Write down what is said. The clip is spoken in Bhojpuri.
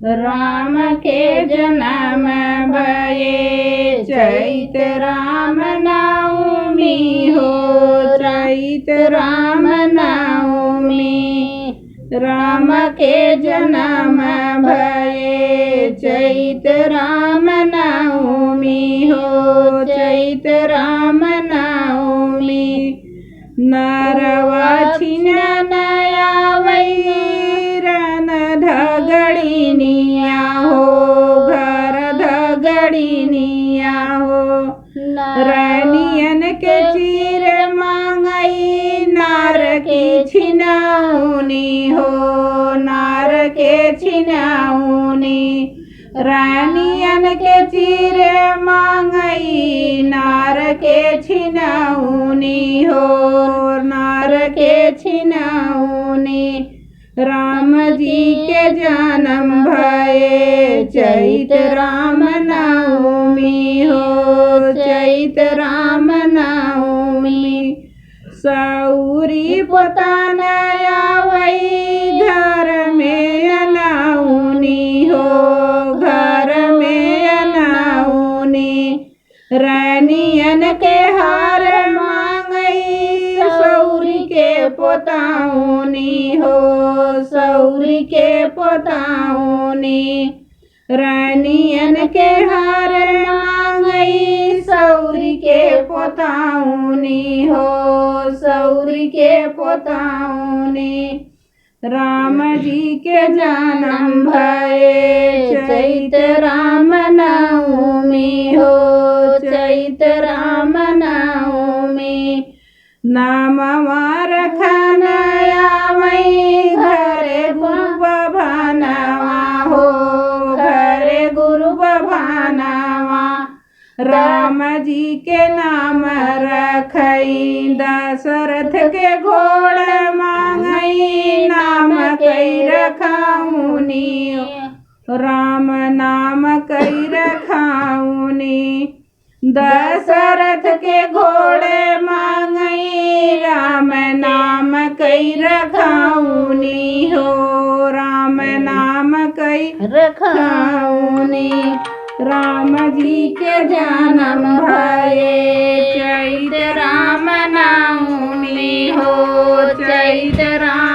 राम के जन्म भये चैत राम नवमी हो, चैत राम नवमी। राम के जन्म भये चैत राम नवमी हो, चैत राम नवमी। नरवा छिननया वैरन धगड़िनिया हो, घर धगड़िनिया हो। रानियन के चीर मांगई नार की छिनाउनी हो, नार के छिनाउनी। रानियन के चीर मांगई नार के छिनाउनी हो, नार के छिनाउनी। राम जी के जन्म भये चैत राम नवमी हो, चैत राम नवमी। सौरी पोतानया वही घर में अनाउनी हो, घर में अनाउनी। रानियन के हार मांगई सौरी के पोताउनी हो, सौरी के पोताउनी। रानियन के हार मांगई सौरी के पोताउनी हो, सौरी के पोताउनी। राम जी के जन्म भये चैत राम नवमी हो, चैत राम नवमी। नामवा रखनया वही घरे गुरु बभानवा हो, घरे गुरु बभानवा। राम जी के नाम रखई दशरथ के घोड़ मांगई नाम कई रखाऊनी, राम नाम कई रखाऊनी। दशरथ के घोड़े मांगई राम नाम कई रखाऊनी हो, राम नाम कई रखाऊनी। राम जी के जन्म भये चैत राम नवमी हो, चैत राम